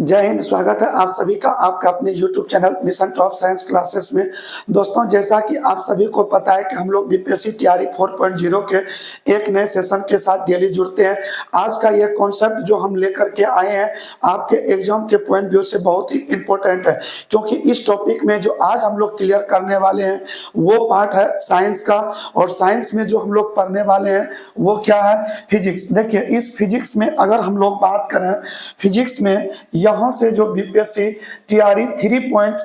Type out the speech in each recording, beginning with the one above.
जय हिंद। स्वागत है आप सभी का आपका अपने YouTube channel mission top science classes में। दोस्तों, जैसा कि आप सभी को पता है कि हम लोग बीपीएससी तैयारी 4.0 के एक नए सेशन के साथ डेली जुड़ते हैं। आज का ये कॉन्सेप्ट जो हम लेकर के आए हैं आपके एग्जाम के पॉइंट व्यू से बहुत ही इंपॉर्टेंट है, क्योंकि इस टॉपिक में जो आज हम लोग क्लियर करने वाले हैं वो पार्ट है साइंस का। और साइंस में जो हम लोग पढ़ने वाले हैं वो क्या है, फिजिक्स। देखिए, इस फिजिक्स में अगर हम लोग बात करें, फिजिक्स में यहां से जो बीपीएससी टीआरई 3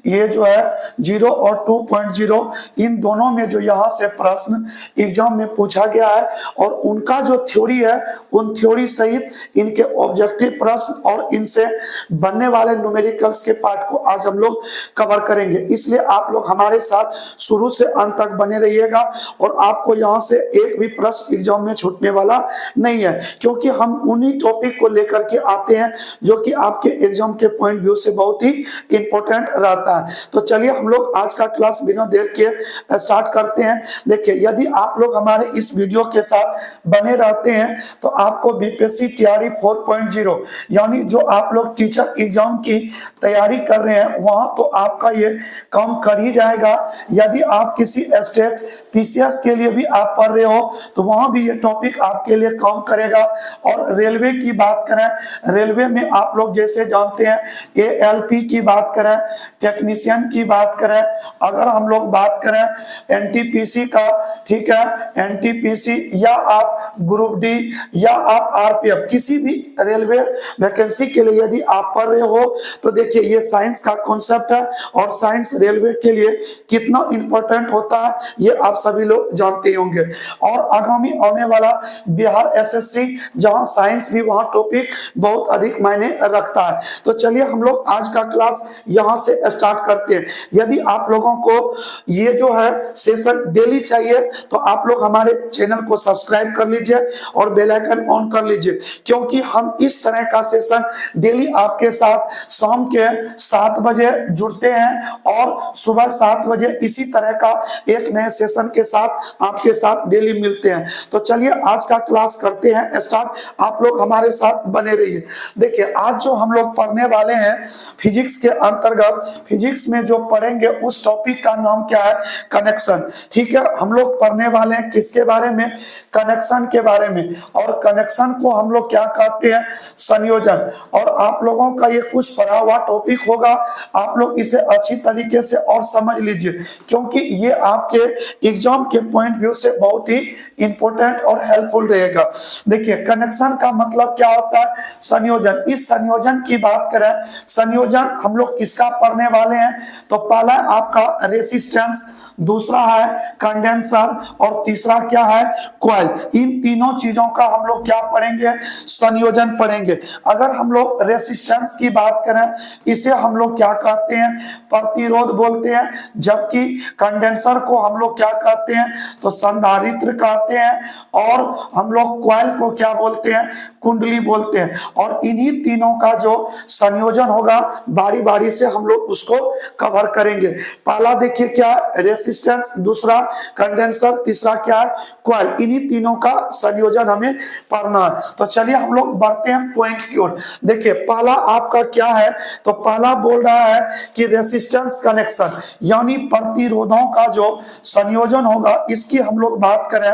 ये जो है 0 और 2.0 इन दोनों में जो यहाँ से प्रश्न एग्जाम में पूछा गया है और उनका जो थ्योरी है उन थ्योरी सहित इनके ऑब्जेक्टिव प्रश्न और इनसे बनने वाले न्यूमेरिकल्स के पार्ट को आज हम लोग कवर करेंगे। इसलिए आप लोग हमारे साथ शुरू से अंत तक बने रहिएगा और आपको यहाँ से एक भी प्रश्न एग्जाम में छूटने वाला नहीं है, क्योंकि हम उन्हीं टॉपिक को लेकर के आते हैं जो कि आपके एग्जाम के पॉइंट व्यू से बहुत ही इंपॉर्टेंट रहता है। तो चलिए हम लोग आज का क्लास बिना देर के स्टार्ट करते हैं। देखिए, यदि आप लोग हमारे इस वीडियो के साथ बने रहते हैं तो आपको बीपीएससी तैयारी 4.0 यानी जो आप लोग टीचर एग्जाम की तैयारी कर रहे हैं वहां तो आपका ये काम कर ही जाएगा। यदि आप किसी स्टेट पीसीएस के लिए भी आप पढ़ रहे हो तो वहां भी ये टॉपिक आपके लिए काम करेगा। और रेलवे की बात करें, रेलवे में आप लोग जैसे जानते हैं एएलपी की बात करें, टेक्नीशियन की बात करें, अगर हम लोग बात करें एनटीपीसी का, ठीक है, एनटीपीसी या आप ग्रुप डी या आप आरपीएफ किसी भी रेलवे वैकेंसी के लिए यदि आप पढ़ रहे हो तो देखिए ये साइंस का कॉन्सेप्ट है और साइंस रेलवे के लिए कितना इंपॉर्टेंट होता है ये आप सभी लोग जानते होंगे। और आगामी आने वाला बिहार एसएससी जहां साइंस भी वहां टॉपिक बहुत अधिक मायने रखता है। तो चलिए हम लोग आज का क्लास यहां से स्टार्ट करते हैं। यदि आप लोगों को ये जो है सेशन डेली चाहिए तो आप लोग हमारे चैनल को सब्सक्राइब कर लीजिए और बेल आइकन ऑन कर लीजिए, क्योंकि हम इस तरह का सेशन डेली आपके साथ शाम के 7 बजे जुड़ते हैं और सुबह 7 बजे इसी तरह का एक नए सेशन के साथ आपके साथ डेली मिलते हैं। तो चलिए आज का क्लास करते हैं स्टार्ट। आप लोग हमारे साथ बने रहिए। देखिए, आज जो हम लोग पढ़ने वाले हैं फिजिक्स के अंतर्गत, फिजिक्स में जो पढ़ेंगे उस टॉपिक का नाम क्या है, कनेक्शन। ठीक है, हम लोग पढ़ने वाले हैं किसके बारे में, कनेक्शन के बारे में। और कनेक्शन को हम लोग क्या कहते हैं, संयोजन। और आप लोगों का ये कुछ पढ़ा हुआ टॉपिक होगा, आप लोग इसे अच्छी तरीके से और समझ लीजिए, क्योंकि ये आपके एग्जाम के पॉइंट व्यू से बहुत ही इंपॉर्टेंट और हेल्पफुल रहेगा। देखिए, कनेक्शन का मतलब क्या होता है, संयोजन। इस संयोजन की बात करें, संयोजन हम लोग किसका पढ़ने वाले हैं, तो पहला आपका रेसिस्टेंस, दूसरा है कंडेंसर और तीसरा क्या है, कॉइल। इन तीनों चीजों का हम लोग क्या पढ़ेंगे, संयोजन पढ़ेंगे। अगर हम लोग रेसिस्टेंस की बात करें, इसे हम लोग क्या कहते हैं, प्रतिरोध बोलते हैं, जबकि कंडेंसर को हम लोग क्या कहते हैं, तो संधारित्र कहते हैं। और हम लोग कॉइल को क्या बोलते हैं, कुंडली बोलते हैं। और इन्हीं तीनों का जो संयोजन होगा बारी बारी से हम लोग उसको कवर करेंगे। पहला देखिए क्या, रेसिस्टेंस, दूसरा कंडेंसर, तीसरा क्या है, कॉइल। इन्हीं तीनों का संयोजन हमें पढ़ना है। तो चलिए हम लोग बढ़ते हैं पॉइंट की ओर। देखिए, पहला आपका क्या है, तो पहला बोल रहा है कि रेसिस्टेंस कनेक्शन यानी प्रतिरोधों का जो संयोजन होगा, इसकी हम लोग बात करें,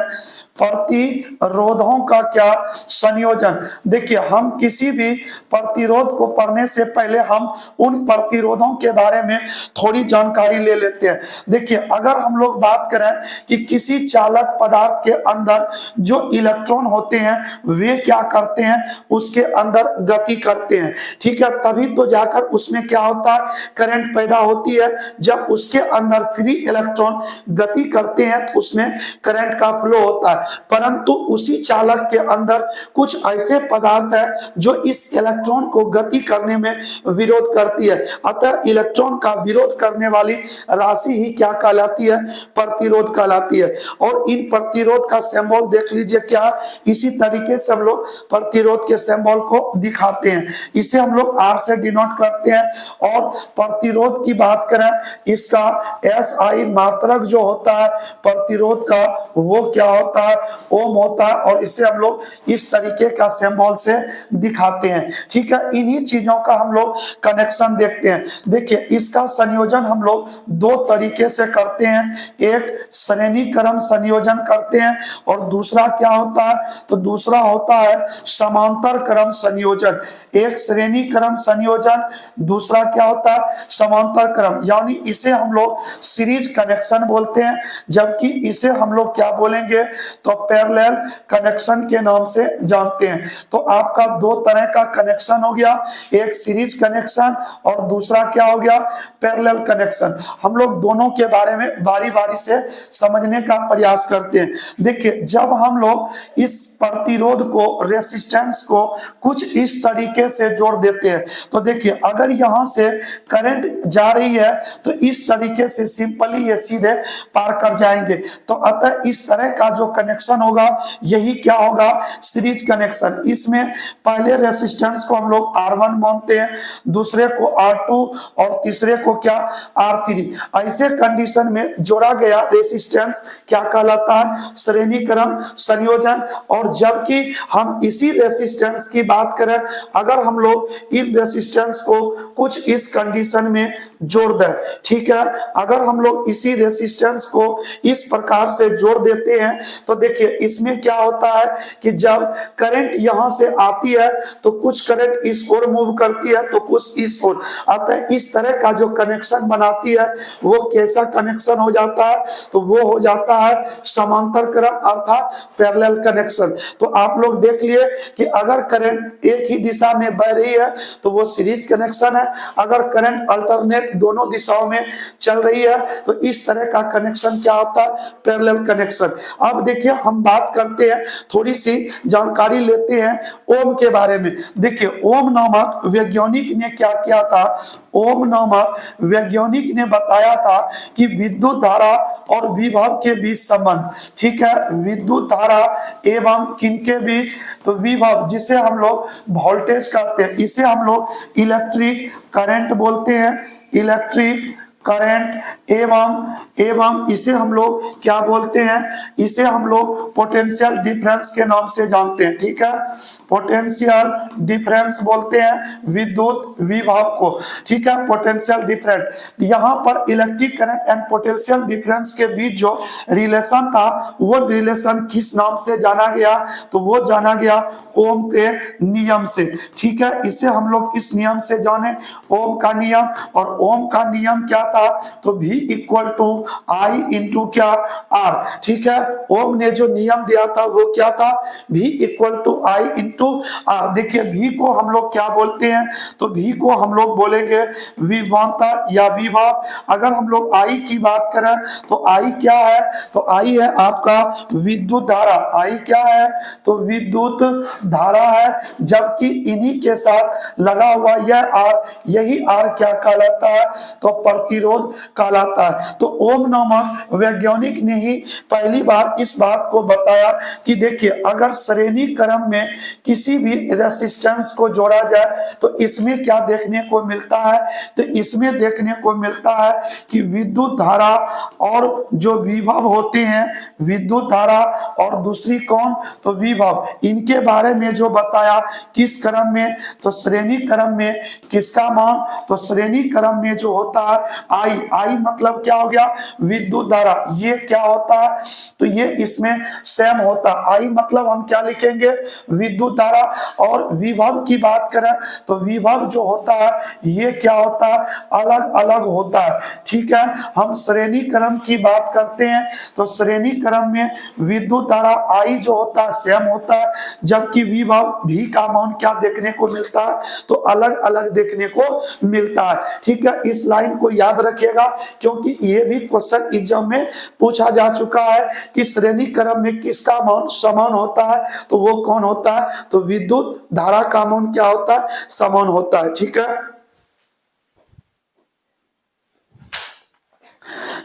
प्रतिरोधों का क्या संयोजन। देखिए, हम किसी भी प्रतिरोध को पढ़ने से पहले हम उन प्रतिरोधों के बारे में थोड़ी जानकारी ले लेते हैं। देखिए, अगर हम लोग बात करें कि किसी चालक पदार्थ के अंदर जो इलेक्ट्रॉन होते हैं वे क्या करते हैं, उसके अंदर गति करते हैं, ठीक है, तभी तो जाकर उसमें क्या होता है, करंट पैदा होती है। जब उसके अंदर फ्री इलेक्ट्रॉन गति करते हैं तो उसमें करंट का फ्लो होता है। परंतु उसी चालक के अंदर कुछ ऐसे पदार्थ है जो इस इलेक्ट्रॉन को गति करने में विरोध करती है। अतः इलेक्ट्रॉन का विरोध करने वाली राशि ही क्या कहलाती है, प्रतिरोध कहलाती है। और इन प्रतिरोध का सिंबल देख लीजिए क्या, इसी तरीके से हम लोग प्रतिरोध के सिंबल को दिखाते हैं। इसे हम लोग आर से डिनोट करते हैं। और प्रतिरोध की बात करें, इसका एसआई मात्रक जो होता है प्रतिरोध का वो क्या होता है, ओम होता है और इसे हम लोग इस तरीके का सिंबल से दिखाते हैं। ठीक है, इन्हीं चीजों का हम लोग कनेक्शन देखते हैं। देखिए, इसका संयोजन हम लोग दो तरीके से करते हैं, एक श्रेणी क्रम संयोजन करते हैं और दूसरा क्या होता है, तो दूसरा होता है समांतर क्रम संयोजन। एक श्रेणी क्रम संयोजन, दूसरा क्या होता है, समांतर क्रम, यानी इसे हम लोग सीरीज कनेक्शन बोलते हैं, जबकि इसे हम लोग क्या बोलेंगे, तो पैरेलल कनेक्शन के नाम से जानते हैं। तो आपका दो तरह का कनेक्शन हो गया, एक सीरीज कनेक्शन और दूसरा क्या हो गया, पैरेलल कनेक्शन। हम लोग दोनों के बारे में बारी बारी से समझने का प्रयास करते हैं। देखिए, जब हम लोग इस प्रतिरोध को, रेसिस्टेंस को कुछ इस तरीके से जोड़ देते हैं, तो देखिए अगर यहां से करंट जा रही है तो इस तरीके से सिंपली ये सीधे पार कर जाएंगे। तो अतः इस तरह का जो कनेक्शन होगा यही क्या होगा, सीरीज कनेक्शन। इसमें पहले रेसिस्टेंस को हम लोग R1 मानते हैं, दूसरे को R2 और तीसरे को क्या, R3। ऐसे कंडीशन में जोड़ा गया रेसिस्टेंस क्या कहलाता है, श्रेणी क्रम संयोजन। और जबकि हम इसी रेसिस्टेंस की बात करें, अगर हम लोग इन रेसिस्टेंस को कुछ इस कंडीशन में जोड़ दें, ठीक है, अगर हम लोग इसी रेसिस्टेंस को इस प्रकार से जोड़ देते हैं तो देखिए इसमें क्या होता है कि जब करंट यहां से आती है तो कुछ करंट इस ओर मूव करती है तो कुछ इस ओर। अतः इस तरह का जो कनेक्शन बनाती है वो कैसा कनेक्शन हो जाता है, तो वो हो जाता है समांतर क्रम अर्थात पैरेलल कनेक्शन। तो आप लोग देख लिए कि अगर करंट एक ही दिशा में बह रही है तो वो सीरीज कनेक्शन है, अगर करंट अल्टरनेट दोनों दिशाओं में चल रही है तो इस तरह का कनेक्शन क्या होता है, पैरेलल कनेक्शन। अब देखिए हम बात करते हैं, थोड़ी सी जानकारी लेते हैं ओम के बारे में। देखिए ओम नामक वैज्ञानिक ने क्या किया था, ओम नामक वैज्ञानिक ने बताया था कि विद्युत धारा और विभव के बीच संबंध, ठीक है, विद्युत धारा एवं किनके बीच, तो विभव जिसे हम लोग वोल्टेज कहते हैं, इसे हम लोग इलेक्ट्रिक करंट बोलते हैं, इलेक्ट्रिक करंट एवं इसे हम लोग क्या बोलते हैं, इसे हम लोग पोटेंशियल डिफरेंस के नाम से जानते हैं। ठीक है, पोटेंशियल डिफरेंस बोलते हैं विद्युत विभव को। ठीक है, पोटेंशियल डिफरेंस। यहाँ पर electric current and potential difference के बीच जो रिलेशन था वो रिलेशन किस नाम से जाना गया, तो वो जाना गया ओम के नियम से। ठीक है, इसे हम लोग किस नियम से जाने, ओम का नियम। और ओम का नियम क्या था, तो V equal to I into क्या, आर। ठीक है, ओम ने जो नियम दिया था वो क्या था, V equal to I into R. देखिए V को हम लोग क्या बोलते हैं, तो V को हम लोग बोलेंगे विभवांतर या विभव। अगर हम लोग I की बात करें तो I क्या है, तो I है आपका विद्युत धारा। I क्या है, तो विद्युत धारा है, जबकि इन्हीं के साथ लगा हुआ यह R, यही R क्या कहलाता है, तो प्रतिरोध कहलाता है। तो ओम नामक वैज्ञानिक ने ही पहली बार इस बात को बताया कि देखिए अगर श्रेणी क्रम में किसी भी रेसिस्टेंस को जोड़ा जाए तो इसमें क्या देखने को मिलता है, तो इसमें देखने को मिलता है कि विद्युत धारा और जो विभव होते हैं, विद्युत धारा और दूसरी कौन, तो विभव, इनके बारे में जो बताया किस क्रम में, तो श्रेणी क्रम में। किसका मान, तो श्रेणी क्रम में जो होता है आई मतलब क्या हो गया, विद्युत धारा। ये क्या होता है, तो ये इसमें सेम होता है। आई मतलब हम क्या लिखेंगे, विद्युत धारा। और विभव की बात करें तो विभव जो होता है ये क्या होता है, अलग अलग होता है। ठीक है, हम श्रेणी क्रम की बात करते हैं तो श्रेणी क्रम में विद्युत धारा आई जो होता है सेम होता है, जबकि विभव भी का मान क्या देखने को मिलता है, तो अलग अलग देखने को मिलता है। ठीक है, इस लाइन को याद रखिएगा क्योंकि ये भी क्वेश्चन एग्जाम में पूछा जा चुका है कि श्रेणी क्रम में किसका मान समान होता है, तो वो कौन होता है, तो विद्युत धारा का मान क्या होता है, समान होता है। ठीक है,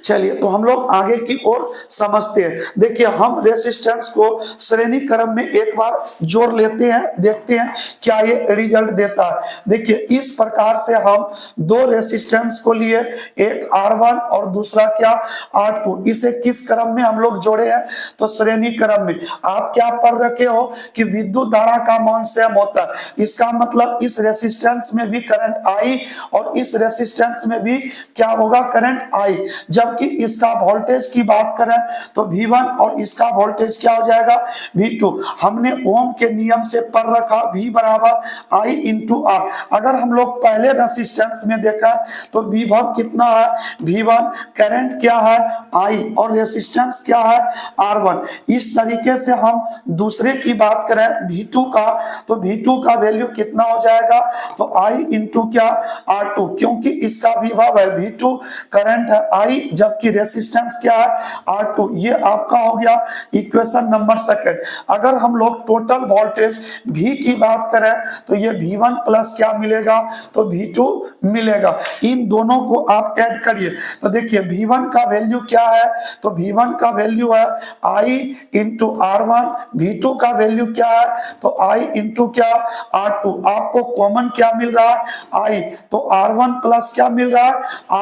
चलिए तो हम लोग आगे की ओर समझते हैं। देखिए हम रेसिस्टेंस को श्रेणी क्रम में एक बार जोड़ लेते हैं, देखते हैं क्या ये रिजल्ट देता है। देखिए इस प्रकार से हम दो रेसिस्टेंस को लिए, एक R1 और दूसरा क्या R2। इसे किस क्रम में हम लोग जोड़े हैं, तो श्रेणी क्रम में। आप क्या पढ़ रखे हो कि विद्युत धारा का मान सेम होता है, इसका मतलब इस रेसिस्टेंस में भी करंट I और इस रेसिस्टेंस में भी क्या होगा, करंट I। जबकि इसका वोल्टेज की बात करें तो V1 और इसका वोल्टेज क्या हो जाएगा, V2। हमने ओम के नियम से पढ़ रखा V बराबर I इंटू R। अगर हम लोग पहले रेसिस्टेंस में देखा तो विभव कितना है, V1, करंट क्या है I और रेसिस्टेंस क्या है R1। इस तरीके से हम दूसरे की बात करें V2 का, तो V2 का वैल्यू कितना हो जाएगा, तो I इंटू क्या R2, क्योंकि इसका विभव है V2, करंट है I, जबकि रेसिस्टेंस क्या है R2। ये आपका हो गया इक्वेशन नंबर सेकंड। अगर हम लोग टोटल वोल्टेज V की बात करें तो ये V1 प्लस क्या मिलेगा, तो V2 मिलेगा। इन दोनों को आप ऐड करिए तो देखिए V1 का वैल्यू क्या है, तो V1 का वैल्यू है I इंटू R1, V2 का वैल्यू क्या है, तो I इंटू क्या R2। आपको कॉमन क्या मिल रहा है I, तो R1 प्लस क्या मिल रहा है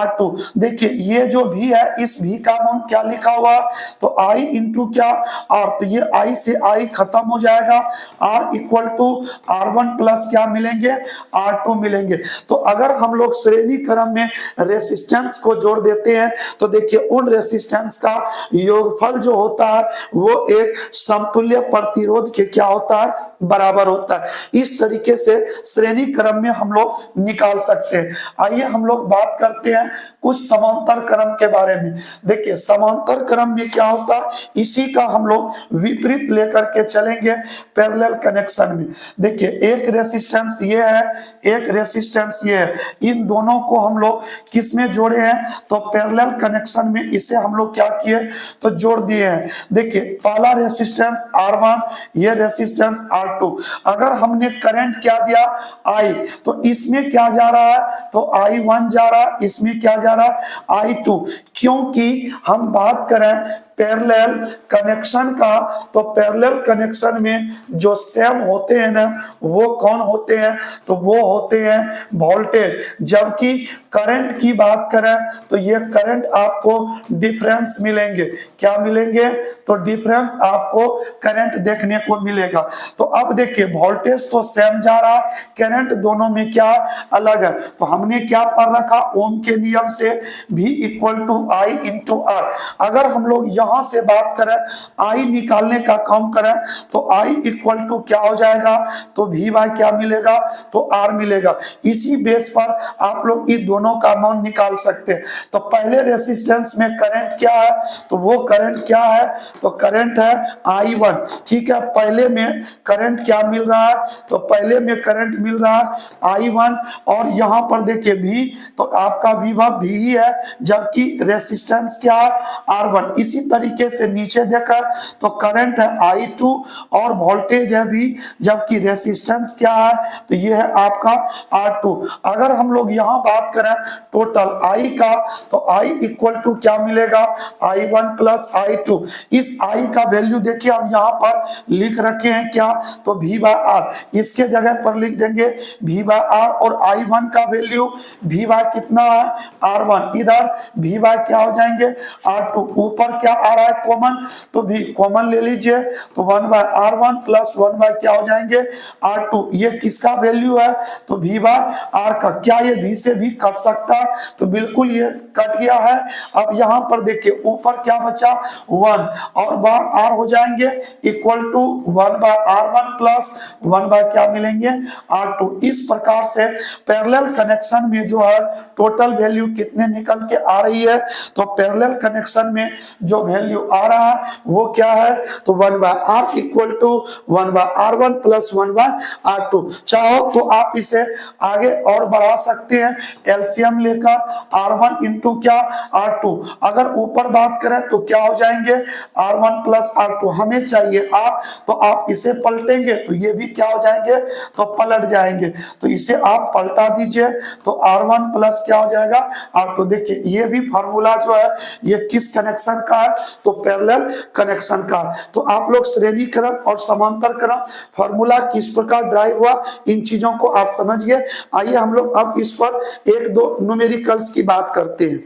R2। देखिए ये जो V है, इस V का मान क्या लिखा हुआ, तो I इंटू क्या R। तो ये I से I खत्म हो जाएगा, R equal to R1 plus क्या मिलेंगे, R2 मिलेंगे। तो अगर हम लोग श्रेणी क्रम में रेसिस्टेंस को जोड़ देते हैं तो देखिए उन रेसिस्टेंस का योगफल जो होता है वो एक समतुल्य प्रतिरोध के क्या होता है, बराबर होता है। इस तरीके से श्रेणी क्रम में हम लोग निकाल सकते हैं। आइए हम लोग बात करते हैं कुछ समांतर क्रम के बारे में। देखिए समांतर क्रम में क्या होता है, इसी का हम लोग विपरीत लेकर के चलेंगे पैरेलल कनेक्शन में। देखिए एक रेसिस्टेंस ये है, एक रेसिस्टेंस ये है, इन दोनों को हम लोग किस में जोड़े हैं, तो पैरेलल कनेक्शन में इसे हम लोग क्या किए, तो जोड़ दिए हैं। देखिए पहला रेसिस्टेंस R1, ये रेसिस्टेंस R2। अगर हमने करंट क्या दिया I, तो इसमें क्या जा रहा है, तो I1 जा रहा है, इसमें क्या जा रहा है I2। क्योंकि हम बात करें पैरेलल कनेक्शन का, तो पैरेलल कनेक्शन में जो सेम होते हैं ना, वो कौन होते हैं, तो वो होते हैं वोल्टेज। जबकि करंट की बात करें तो ये करंट आपको डिफरेंस मिलेंगे, क्या मिलेंगे, तो डिफरेंस आपको करंट देखने को मिलेगा। तो अब देखिए वोल्टेज तो सेम जा रहा है, करंट दोनों में क्या अलग है। तो हमने क्या पढ़ रखा, ओम के नियम से V equal to I into R। अगर हम लोग यहां से बात करें I निकालने का काम करें तो I इक्वल टू क्या हो जाएगा, तो V बाय क्या मिलेगा, तो R मिलेगा। इसी बेस पर आप लोग इन दोनों का मान निकाल सकते हैं। तो पहले रेसिस्टेंस में करंट क्या है, तो वो करंट क्या है, तो करंट है I1। ठीक है, पहले में करंट क्या मिल रहा है, तो पहले में करंट मिल रहा है I1, और यहां पर देखिए V, तो आपका विभव V ही है, जबकि रेसिस्टेंस क्या है R1। इसी तरीके से नीचे देखा तो करंट है I2 और वोल्टेज है V, जबकि रेसिस्टेंस क्या है, तो ये है आपका R2। अगर हम लोग यहां बात करें टोटल I का, तो I इक्वल टू क्या मिलेगा, I1 प्लस I2। इस I का वैल्यू देखिए हम यहां पर लिख रखे हैं क्या, तो V बाय R। इसके जगह पर लिख देंगे V बाय R, और I1 का वैल्यू V बाय कितना है, R1। इधर V बाय क्या हो जाएंगे, R2। ऊपर क्या आ रहा है कॉमन, तो V कॉमन ले लीजिए, तो 1 बाय R1 प्लस 1 बाय क्या हो जाएंगे, R2। ये किसका वैल्यू है, तो V बाय R का। क्या ये V से भी कट सकता है, तो बिल्कुल ये कट गया है। अब यहां पर देखिए ऊपर क्या बचा, 1, और वह R हो जाएंगे equal to 1 by R1 plus 1 by क्या मिलेंगे, R2। इस प्रकार से पैरेलल कनेक्शन में जो है टोटल वैल्यू कितने निकल के आ रही है, तो पैरेलल कनेक्शन में जो वैल्यू आ रहा है वो क्या है, तो 1/r equal to 1/r1 plus 1/r2। चाहो तो आप इसे आगे और बढ़ा सकते हैं, एलसीएम लेकर r1 इंटू क्या r2। अगर ऊपर बात करें तो क्या हो जाएंगे r1 प्लस r2, हमें चाहिए r, तो आप इसे पलटेंगे तो ये भी क्या हो जाएंगे, तो पलट जाएंगे। तो इसे आप पलटा दीजिए तो r1 प्लस क्या हो जाएगा r2। देखिए ये भी फार्मूला जो है ये किस कनेक्शन का है, तो पैरेलल कनेक्शन का। तो आप लोग श्रेणी क्रम और समांतर क्रम फार्मूला किस प्रकार ड्राइव हुआ, इन चीजों को आप समझिए। आइए हम लोग अब इस पर एक दो न्यूमेरिकल्स की बात करते हैं।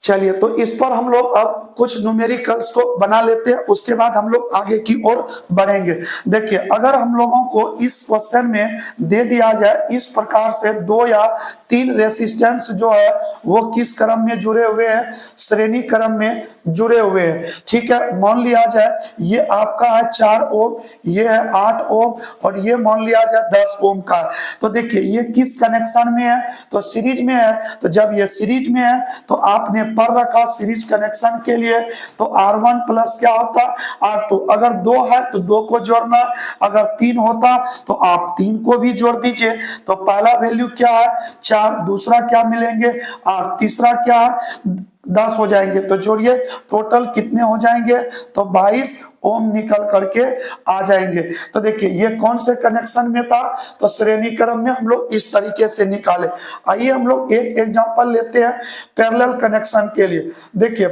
चलिए तो इस पर हम लोग अब कुछ न्यूमेरिकल्स को बना लेते हैं, उसके बाद हम लोग आगे की ओर बढ़ेंगे। देखिए अगर हम लोगों को इस क्वेश्चन में दे दिया जाए इस प्रकार से 2 या 3 रेसिस्टेंस जो है वो किस क्रम में जुड़े हुए हैं, श्रेणी क्रम में जुड़े हुए हैं। ठीक है, मान लिया जाए ये आपका है 4 ओम, ये है 8 ओम और ये मान लिया जाए 10 ओम का। तो देखिए ये किस कनेक्शन में है, तो सीरीज में है। तो जब ये सीरीज में है तो आपने पर रखा सीरीज कनेक्शन के लिए, तो R1 प्लस क्या होता R2। अगर 2 है तो 2 को जोड़ना, अगर 3 होता तो आप 3 को भी जोड़ दीजिए। तो पहला वैल्यू क्या है 4, दूसरा क्या मिलेंगे 8, तीसरा क्या है 10 हो जाएंगे। तो जोड़िए टोटल कितने हो जाएंगे, तो 22 ओम निकल करके आ जाएंगे। तो देखिए ये कौन से कनेक्शन में था, तो श्रेणी क्रम में हम लोग इस तरीके से निकाले। आइए हम लोग एक एग्जांपल लेते हैं पैरेलल कनेक्शन के लिए। देखिए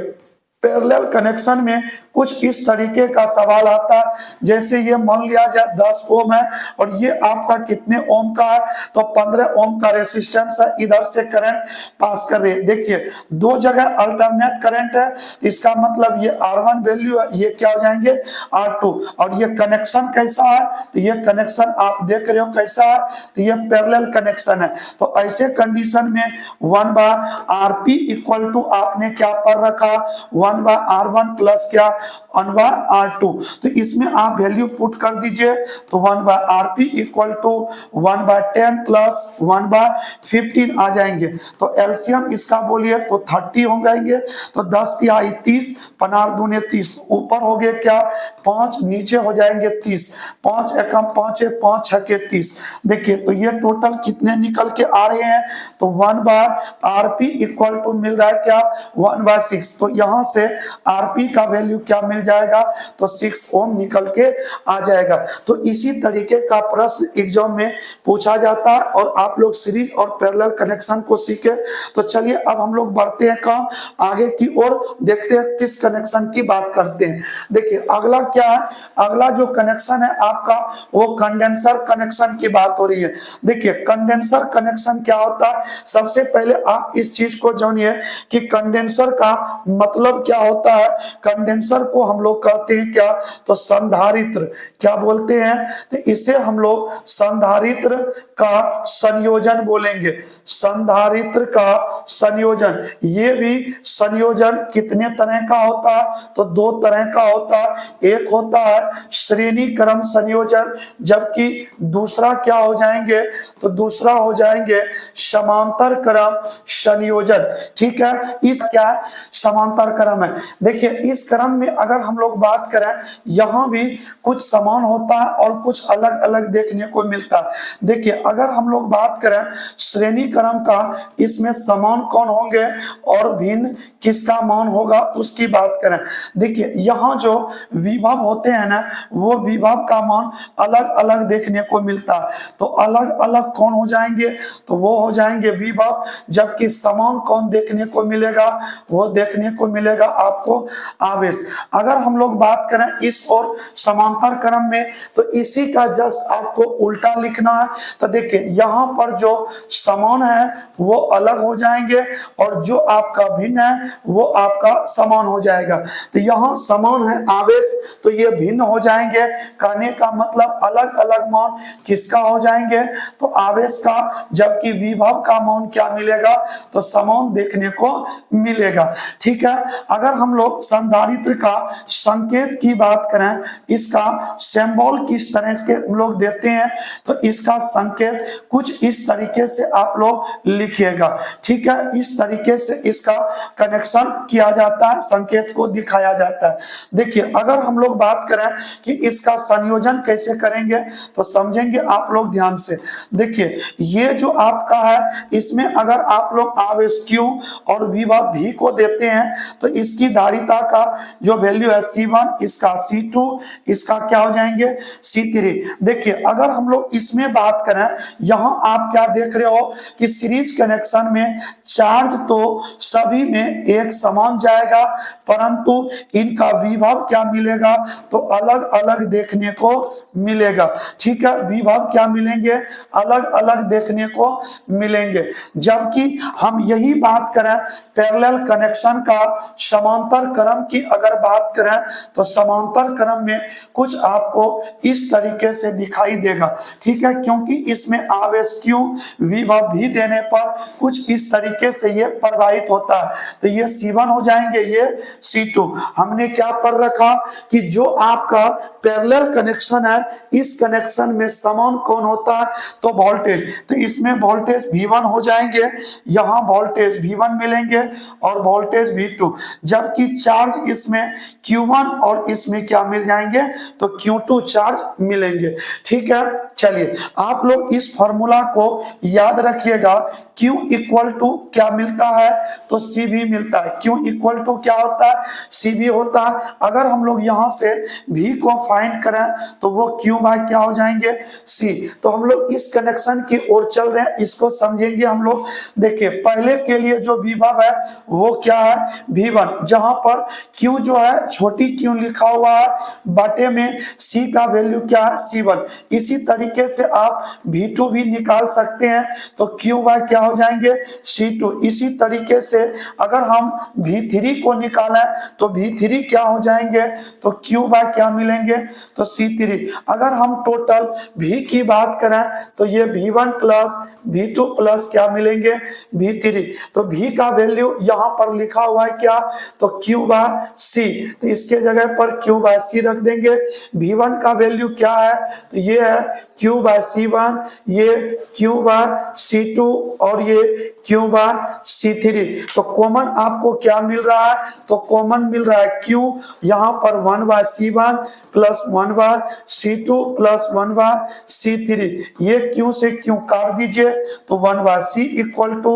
पैरेलल कनेक्शन में कुछ इस तरीके का सवाल आता है, जैसे ये मान लिया जाए 10 ओम है और ये आपका कितने ओम का है, तो 15 ओम का रेसिस्टेंस है, इधर से करंट पास कर रही है। देखिए 2 जगह अल्टरनेट करंट है, इसका मतलब ये R1 वैल्यू है, ये क्या हो जाएंगे R2। और ये कनेक्शन कैसा है, तो ये कनेक्शन आप देख रहे हो कैसा है, तो ये पैरेलल कनेक्शन है। तो ऐसे कंडीशन में 1/Rp इक्वल टू आपने क्या पर रखा 1/R1 प्लस क्या 1/R2। तो इसमें आप वैल्यू पुट कर दीजिए तो 1/Rp इक्वल टू 1/10 प्लस 1/15 आ जाएंगे। तो एलसीएम इसका बोलिए तो 30 हो जाएंगे। तो 10 तिहाई 30, 15 दूने 30, ऊपर हो गए क्या 5, नीचे हो जाएंगे 30, 5 एकम 5 है 5 छके 30। देखिए तो ये टोटल कितने निकल के आ रहे हैं, तो 1/Rp इक्वल टू मिल रहा है क्या 1/6। तो यहाँ से Rp का वैल्यू क्या मिल जाएगा, तो 6 ओम निकल के आ जाएगा। तो इसी तरीके का प्रश्न एग्जाम में पूछा जाता है और आप लोग सीरीज और पैरेलल कनेक्शन को सीखे। तो चलिए अब हम लोग बढ़ते हैं कहाँ, आगे की ओर देखते हैं किस कनेक्शन की बात करते हैं। देखिए अगला क्या है, अगला जो कनेक्शन है आपका वो कंडेंसर कनेक्शन की बात हो रही है। देखिए कंडेंसर कनेक्शन क्या होता है, सबसे पहले आप इस चीज को जानिए कि कंडेंसर का मतलब क्या होता है। कंडेंसर को हम लोग कहते हैं क्या, तो संधारित्र। क्या बोलते हैं, तो इसे हम लोग संधारित्र का संयोजन बोलेंगे, संधारित्र का संयोजन। ये भी संयोजन कितने तरह का होता है, तो 2 तरह का होता है। एक होता है श्रेणी क्रम संयोजन, जबकि दूसरा क्या हो जाएंगे, तो दूसरा हो जाएंगे समांतर क्रम संयोजन। ठीक है, इस क्या समांतर क्रम है। देखिए इस क्रम में अगर हम लोग बात करें यहां भी कुछ समान होता है और कुछ अलग अलग देखने को मिलता है। देखिए अगर हम लोग बात करें श्रेणी क्रम का, इसमें समान कौन होंगे और भिन्न किसका मान होगा उसकी बात करें। देखिए यहाँ जो विभव होते हैं ना, वो विभव का मान अलग अलग देखने को मिलता है। तो अलग अलग कौन हो जाएंगे, तो वो हो जाएंगे विभव, जबकि समान कौन देखने को मिलेगा, वो देखने को मिलेगा आपको आवेश। अगर हम लोग बात करें इस और समांतर क्रम में, तो इसी का जस्ट आपको उल्टा लिखना है। तो देखिए यहाँ पर जो समान है वो अलग हो जाएंगे और जो आपका भिन्न है वो आपका समान हो जाएगा। तो यहाँ समान है आवेश, तो ये भिन्न हो जाएंगे। कहने का मतलब अलग अलग मान किसका हो जाएंगे, तो आवेश का, जबकि विभव का मान क्या मिलेगा, तो समान देखने को मिलेगा। ठीक है, अगर हम लोग संधारित्र का संकेत की बात करें, इसका सिंबल किस तरह के हम लोग देते हैं, तो इसका संकेत कुछ इस तरीके से आप लोग लिखिएगा। ठीक है, इस तरीके से इसका कनेक्शन किया जाता है, संकेत को दिखाया जाता है। देखिए, अगर हम लोग बात करें कि इसका संयोजन कैसे करेंगे तो समझेंगे आप लोग ध्यान से। देखिए, ये जो आपका है, इसमें अगर आप लोग आवेश Q और विभव V को देते हैं तो इसकी धारिता का जो वैल्यू है C1, इसका C2, इसका क्या हो जाएंगे C3। देखिए, अगर हम लोग इसमें बात करें, यहां आप क्या देख रहे हो कि सीरीज कनेक्शन में चार्ज तो सभी में एक समान जाएगा, परंतु इनका विभव क्या मिलेगा तो अलग अलग देखने को मिलेगा। ठीक है, विभव क्या मिलेंगे, अलग अलग देखने को मिलेंगे। जबकि हम यही बात करें पैरेलल कनेक्शन का, समांतर क्रम की अगर बात करें तो समांतर क्रम में कुछ आपको इस तरीके से दिखाई देगा। ठीक है, क्योंकि इसमें आवेश Q विभव भी देने पर कुछ इस तरीके से ये प्रवाहित होता है। तो ये C1 हो जाएंगे, ये C2। हमने क्या पढ़ रखा कि जो आपका पैरेलल कनेक्शन है, इस कनेक्शन में समान कौन होता है तो वोल्टेज। तो इसमें वोल्टेज V1 हो जाएंगे, यहां वोल्टेज V1 मिलेंगे और वोल्टेज V2। जबकि चार्ज इसमें Q1 और इसमें क्या मिल जाएंगे तो Q2 चार्ज मिलेंगे। ठीक है, चलिए आप लोग इस फॉर्मूला को याद रखिएगा। Q इक्वल टू क्या मिलता है तो CV मिलता है। Q इक्वल टू क्या होता है, CV होता है। अगर हम लोग यहां से V को फाइंड करें तो वो Q बाय क्या हो जाएंगे C। तो हम लोग इस कनेक्शन की ओर चल रहे हैं, इसको समझेंगे हम लोग। देखिए, पहले के लिए जो विभव है वो क्या है V1, जहां पर Q जो है छोटी Q लिखा हुआ है, बाटे में C का वैल्यू क्या है C1। इसी तरीके से आप V2 भी निकाल सकते हैं, तो Q बाय क्या हो जाएंगे C2। इसी तरीके से अगर हम V3 को निकालें तो V3 क्या हो जाएंगे तो Q बाय क्या मिलेंगे तो C3। अगर हम टोटल V की बात करें तो ये V1 प्लस V2 प्लस क्या मिलेंगे V3। तो V का वैल्यू यहां पर लिखा हुआ है क्या तो Q बाय C। तो इसके जगह पर Q बाय C रख देंगे। V1 का वैल्यू क्या है तो ये है Q बाय C1, ये Q बाय C2 और ये Q बाय C3। तो कॉमन आपको क्या मिल रहा है तो कॉमन मिल रहा है Q, यहां पर 1 by C1 plus 1 by C2 plus 1 by C3। ये Q से Q काट दीजिए तो 1 by C equal to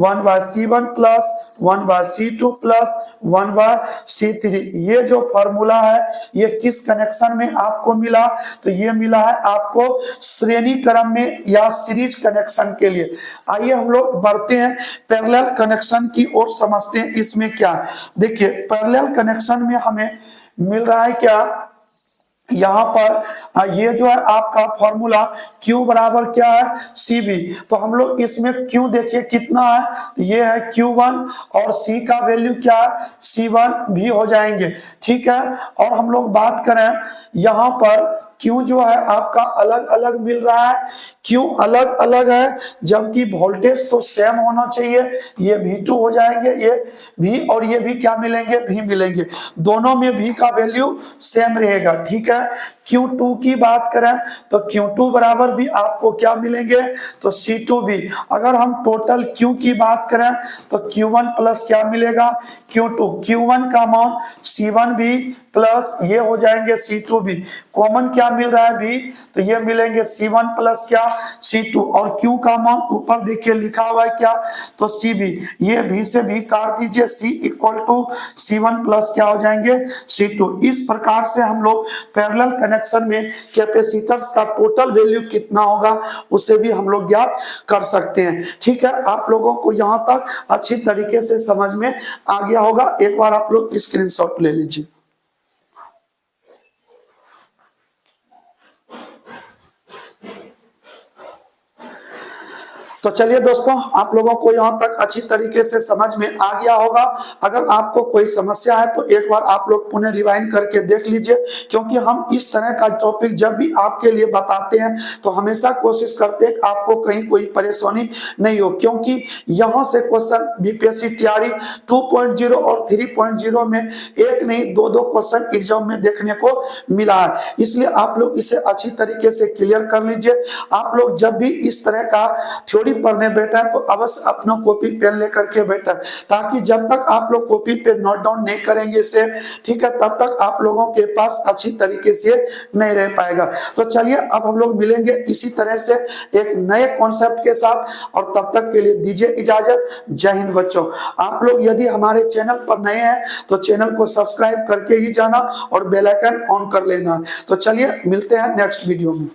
1 by C1 plus 1 by C2 plus 1 by C3। ये जो फॉर्मूला है ये किस कनेक्शन में आपको मिला तो ये मिला है आपको श्रेणी क्रम में या सीरीज कनेक्शन के लिए। आइए हम लोग बढ़ते हैं पैरेलल कनेक्शन की ओर, समझते हैं इसमें क्या है। देखिए, पैरेलल कनेक्शन में हमें मिल रहा है क्या, यहां पर ये जो है आपका फॉर्मूला Q बराबर क्या है CV। तो हम लोग इसमें Q देखिए कितना है, ये है Q1 और C का वैल्यू क्या है C1 भी हो जाएंगे। ठीक है, और हम लोग बात करें यहां पर Q जो है आपका अलग अलग मिल रहा है, Q अलग अलग है, जबकि वोल्टेज तो सेम होना चाहिए। ये V2 हो जाएंगे, ये V और ये भी क्या मिलेंगे V मिलेंगे, दोनों में V का वैल्यू सेम रहेगा। ठीक है, Q2 की बात करें तो Q2 बराबर भी आपको क्या मिलेंगे तो C2 भी। अगर हम टोटल Q की बात करें तो Q1 प्लस क्या मिलेगा Q2, Q1 का मान C1 भी प्लस ये हो जाएंगे C2 भी। कॉमन क्या मिल रहा है V, तो ये मिलेंगे C1 प्लस क्या C2, और Q का मान ऊपर देखिए लिखा हुआ है क्या तो CB। ये V से भी काट दीजिए, C equal to C1 plus क्या हो जाएंगे C2। इस प्रकार से हम लोग पैरेलल कनेक्शन में कैपेसिटर्स का टोटल वैल्यू कितना होगा उसे भी हम लोग ज्ञात कर सकते हैं। ठीक है, आप लोगों को यहाँ तक अच्छी तरीके से समझ में आ गया होगा। एक बार आप लोग स्क्रीनशॉट ले लीजिए। तो चलिए दोस्तों, आप लोगों को यहाँ तक अच्छी तरीके से समझ में आ गया होगा। अगर आपको कोई समस्या है तो एक बार आप लोग पुनः रिवाइंड करके देख लीजिए, क्योंकि हम इस तरह का टॉपिक जब भी आपके लिए बताते हैं तो हमेशा कोशिश करते हैं कि आपको कहीं कोई परेशानी नहीं हो, क्योंकि यहाँ से क्वेश्चन बीपीएससी तैयारी 2.0 और 3.0 में एक नहीं दो क्वेश्चन एग्जाम में देखने को मिला है। इसलिए आप लोग इसे अच्छी तरीके से क्लियर कर लीजिए। आप लोग जब भी इस तरह का थ्योरी पढ़ने बैठा तो अवश्य अपना कॉपी पेन लेकर के बैठा, ताकि जब तक आप लोग कॉपी पे नोट डाउन नहीं करेंगे इसे, ठीक है, तब तक आप लोगों के पास अच्छी तरीके से नहीं रह पाएगा। तो चलिए अब हम लोग मिलेंगे इसी तरह से एक नए कॉन्सेप्ट के साथ, और तब तक के लिए दीजिए इजाजत। जय हिंद बच्चों। आप लोग यदि हमारे चैनल पर नए हैं तो चैनल को सब्सक्राइब करके ही जाना और बेल आइकन ऑन कर लेना। तो चलिए मिलते हैं नेक्स्ट वीडियो में।